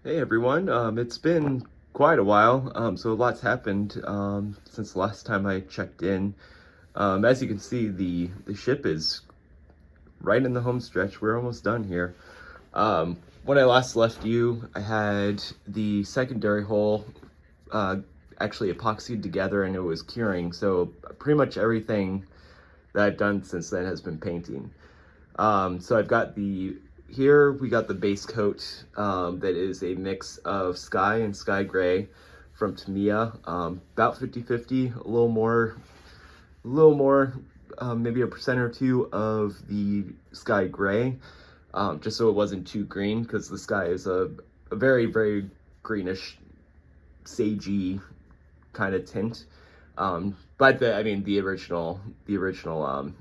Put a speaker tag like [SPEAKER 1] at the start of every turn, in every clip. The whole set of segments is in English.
[SPEAKER 1] Hey everyone, it's been quite a while, so a lot's happened since the last time I checked in. As you can see, the ship is right in the home stretch. We're almost done here. When I last left you, I had the secondary hull uh, actually epoxied together and it was curing, so pretty much everything that I've done since then has been painting. So I've got here we got the base coat that is a mix of sky and sky gray from Tamiya, about 50-50, a little more, maybe a percent or two of the sky gray, just so it wasn't too green, because the sky is a very, very greenish, sagey kind of tint. But the original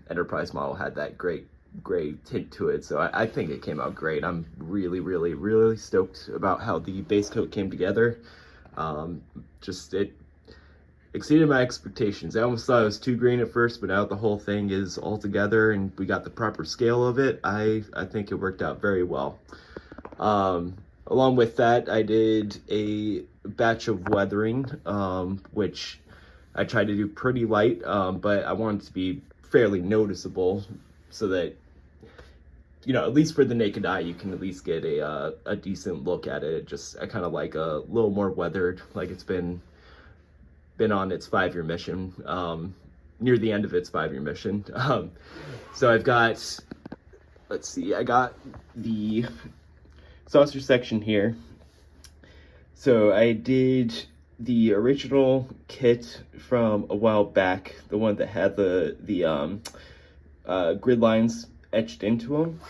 [SPEAKER 1] Enterprise model had that great gray tint to it, so I think it came out great. I'm really, really, really stoked about how the base coat came together. It exceeded my expectations. I almost thought it was too green at first, but now the whole thing is all together and we got the proper scale of it. I think it worked out very well. Along with that, I did a batch of weathering, which I tried to do pretty light, but I wanted it to be fairly noticeable so that, at least for the naked eye, you can at least get a decent look at it. I kind of like a little more weathered, like it's been on its 5-year mission, near the end of its 5-year mission. So I've got, let's see, I got the saucer section here. So I did the original kit from a while back, the one that had the grid lines etched into them.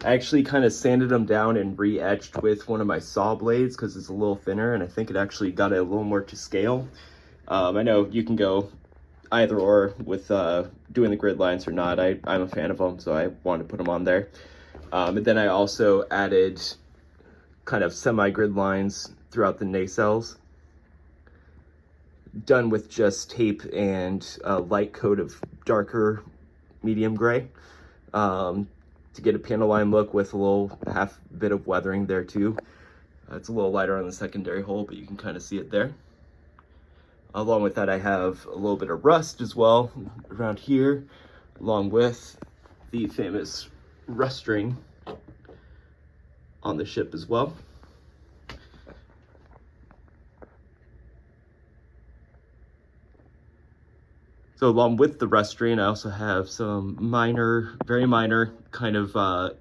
[SPEAKER 1] I actually kind of sanded them down and re-etched with one of my saw blades because it's a little thinner, and I think it actually got it a little more to scale. I know you can go either or with doing the grid lines or not. I'm a fan of them, so I wanted to put them on there. And then I also added kind of semi-grid lines throughout the nacelles, done with just tape and a light coat of darker medium gray, to get a panel line look with a little half bit of weathering there too. It's a little lighter on the secondary hull, but you can kind of see it there. Along with that, I have a little bit of rust as well around here, along with the famous rust ring on the ship as well. So along with the rust ring, I also have some very minor kind of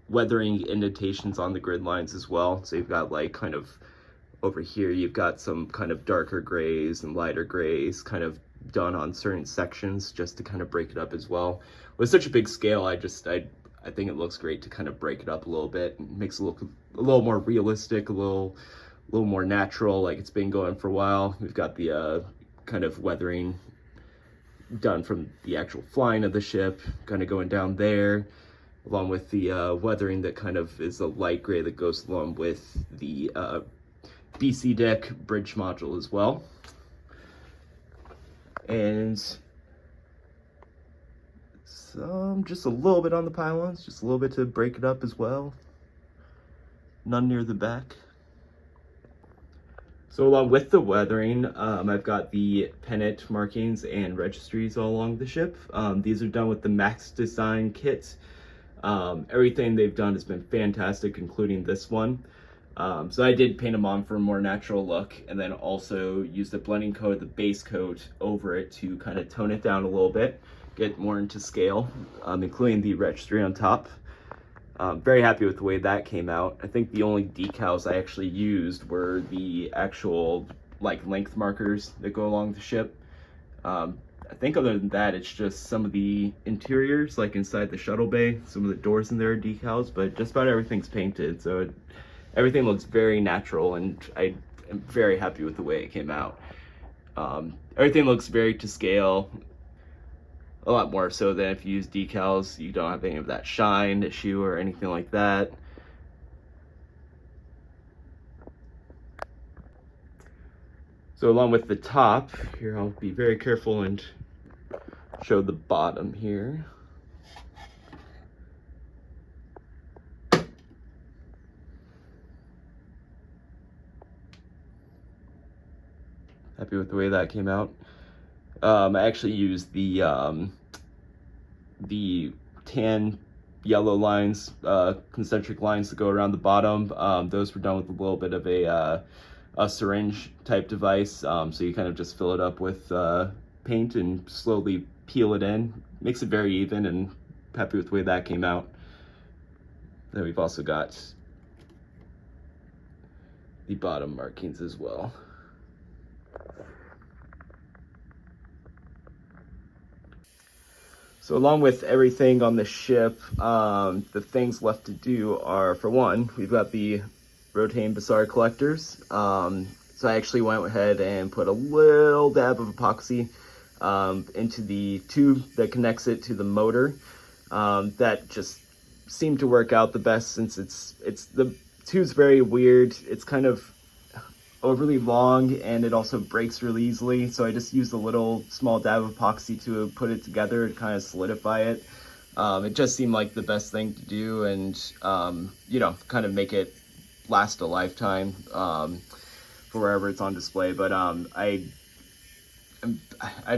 [SPEAKER 1] weathering indentations on the grid lines as well. So you've got like kind of over here, you've got some kind of darker grays and lighter grays kind of done on certain sections just to kind of break it up as well. With such a big scale, I think it looks great to kind of break it up a little bit. It makes it look a little more realistic, a little more natural, like it's been going for a while. We've got the kind of weathering done from the actual flying of the ship, kind of going down there, along with the weathering that kind of is a light gray that goes along with the BC deck bridge module as well. And just a little bit on the pylons, just a little bit to break it up as well. None near the back. So along with the weathering, I've got the pennant markings and registries all along the ship. These are done with the Max Design kit. Everything they've done has been fantastic, including this one. So I did paint them on for a more natural look, and then also use the blending coat, the base coat over it to kind of tone it down a little bit, get more into scale, including the registry on top. Very happy with the way that came out. I think the only decals I actually used were the actual like length markers that go along the ship. I think other than that, it's just some of the interiors, like inside the shuttle bay, some of the doors in there are decals, but just about everything's painted, so everything looks very natural, and I am very happy with the way it came out. Everything looks very to scale, a lot more so than if you use decals. You don't have any of that shine issue or anything like that. So along with the top, here I'll be very careful and show the bottom here. Happy with the way that came out. I actually used the tan yellow lines, concentric lines that go around the bottom. Those were done with a little bit of a syringe type device. So you kind of just fill it up with paint and slowly peel it in. Makes it very even, and happy with the way that came out. Then we've also got the bottom markings as well. So along with everything on the ship, the things left to do are, for one, we've got the rotating Bussard collectors. So I actually went ahead and put a little dab of epoxy into the tube that connects it to the motor. That just seemed to work out the best, since it's the tube's very weird. It's kind of overly long, and it also breaks really easily, so I just used a little small dab of epoxy to put it together to kind of solidify it. It just seemed like the best thing to do, and you know, kind of make it last a lifetime for wherever it's on display. But I'm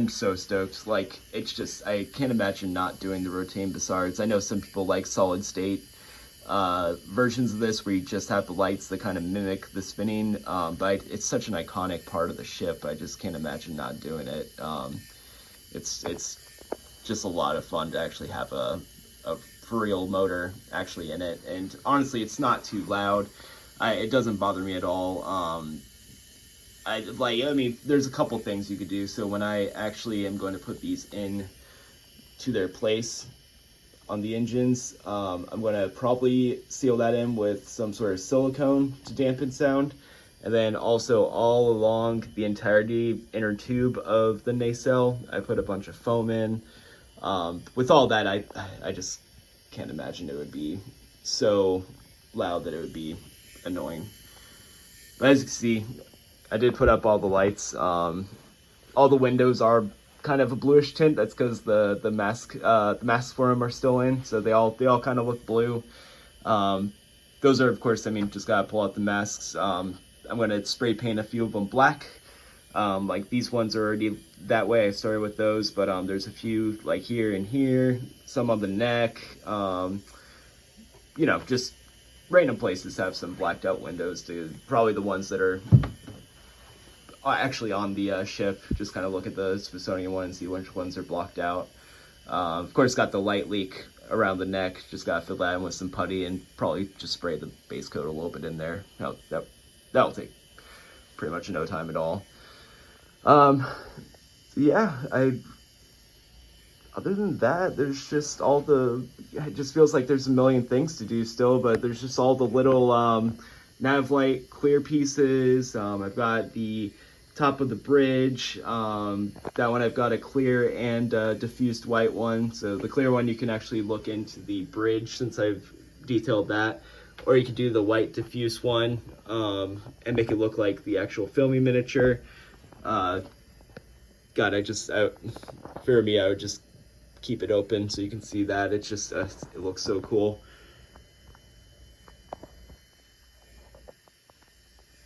[SPEAKER 1] so stoked. Like, it's just, I can't imagine not doing the rotating Bussards. I know some people like solid state versions of this where you just have the lights that kind of mimic the spinning, but it's such an iconic part of the ship. I just can't imagine not doing it. It's just a lot of fun to actually have a for real motor actually in it, and honestly, it's not too loud. It doesn't bother me at all. I mean, there's a couple things you could do. So when I actually am going to put these in to their place on the engines, I'm going to probably seal that in with some sort of silicone to dampen sound. And then also all along the entirety inner tube of the nacelle, I put a bunch of foam in. With all that, I just can't imagine it would be so loud that it would be annoying. But as you can see, I did put up all the lights. All the windows are kind of a bluish tint. That's because the masks for them are still in, so they all kind of look blue. Those are, of course, I mean, just gotta pull out the masks. I'm gonna spray paint a few of them black. Like these ones are already that way. I started with those, but there's a few like here and here, some on the neck. You know, just random places have some blacked out windows. To probably the ones that are actually on the ship. Just kind of look at the Smithsonian one and see which ones are blocked out. Of course, got the light leak around the neck. Just gotta fill that in with some putty and probably just spray the base coat a little bit in there. That'll take pretty much no time at all. Yeah, other than that, there's just it just feels like there's a million things to do still, but there's just all the little nav light clear pieces. I've got the top of the bridge. That one I've got a clear and diffused white one. So the clear one, you can actually look into the bridge since I've detailed that. Or you could do the white diffuse one and make it look like the actual filming miniature. God, for me, I would just keep it open so you can see that. It's just, it looks so cool.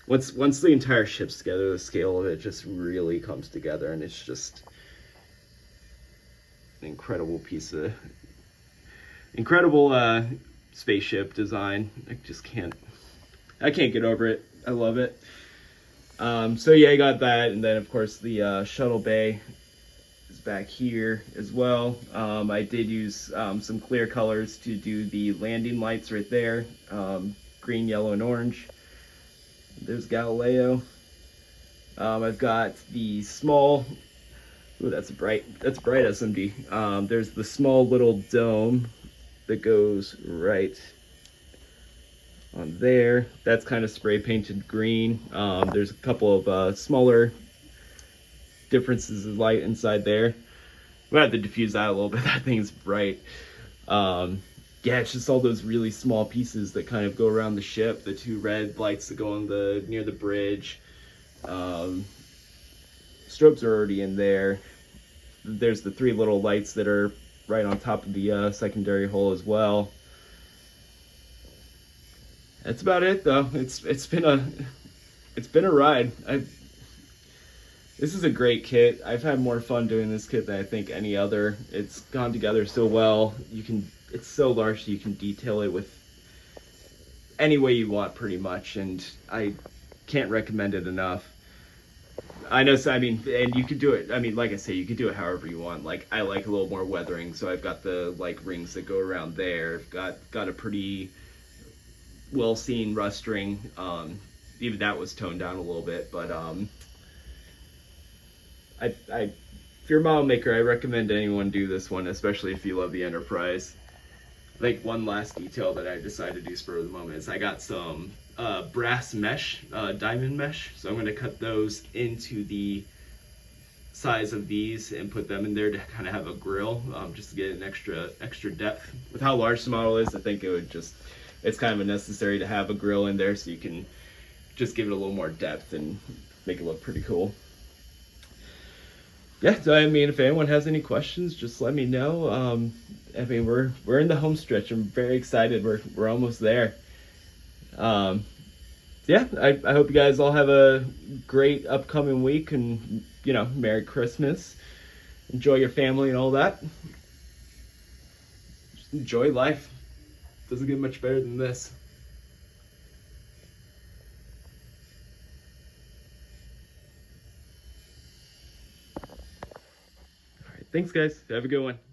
[SPEAKER 1] Once the entire ship's together, the scale of it just really comes together, and it's just an incredible spaceship design. I can't get over it. I love it. So yeah, I got that, and then of course the shuttle bay is back here as well. I did use some clear colors to do the landing lights right there, green, yellow, and orange. There's Galileo. I've got the small, ooh, that's bright SMD. There's the small little dome that goes right on there. That's kind of spray painted green. There's a couple of smaller differences of light inside there. I'm gonna have to diffuse that a little bit. That thing's bright. Yeah, it's just all those really small pieces that kind of go around the ship. The two red lights that go on near the bridge. Strobes are already in there. There's the three little lights that are right on top of the secondary hull as well. That's about it, though. It's been a ride. This is a great kit. I've had more fun doing this kit than I think any other. It's gone together so well. It's so large, so you can detail it with any way you want pretty much, and I can't recommend it enough. I know, so I mean, and you could do it, I mean, like I say, you could do it however you want. Like, I like a little more weathering, so I've got the, like, rings that go around there. I've got a pretty well-seen rust ring. Even that was toned down a little bit, but, if you're a model maker, I recommend anyone do this one, especially if you love the Enterprise. I think one last detail that I decided to do spur of the moment is I got some brass mesh, diamond mesh. So I'm going to cut those into the size of these and put them in there to kind of have a grill, just to get an extra depth. With how large the model is, I think it's kind of necessary to have a grill in there so you can just give it a little more depth and make it look pretty cool. Yeah, so I mean, if anyone has any questions, just let me know. I mean, we're in the home stretch. I'm very excited. We're almost there. Yeah, I hope you guys all have a great upcoming week, and Merry Christmas. Enjoy your family and all that. Just enjoy life. Doesn't get much better than this. Thanks, guys. Have a good one.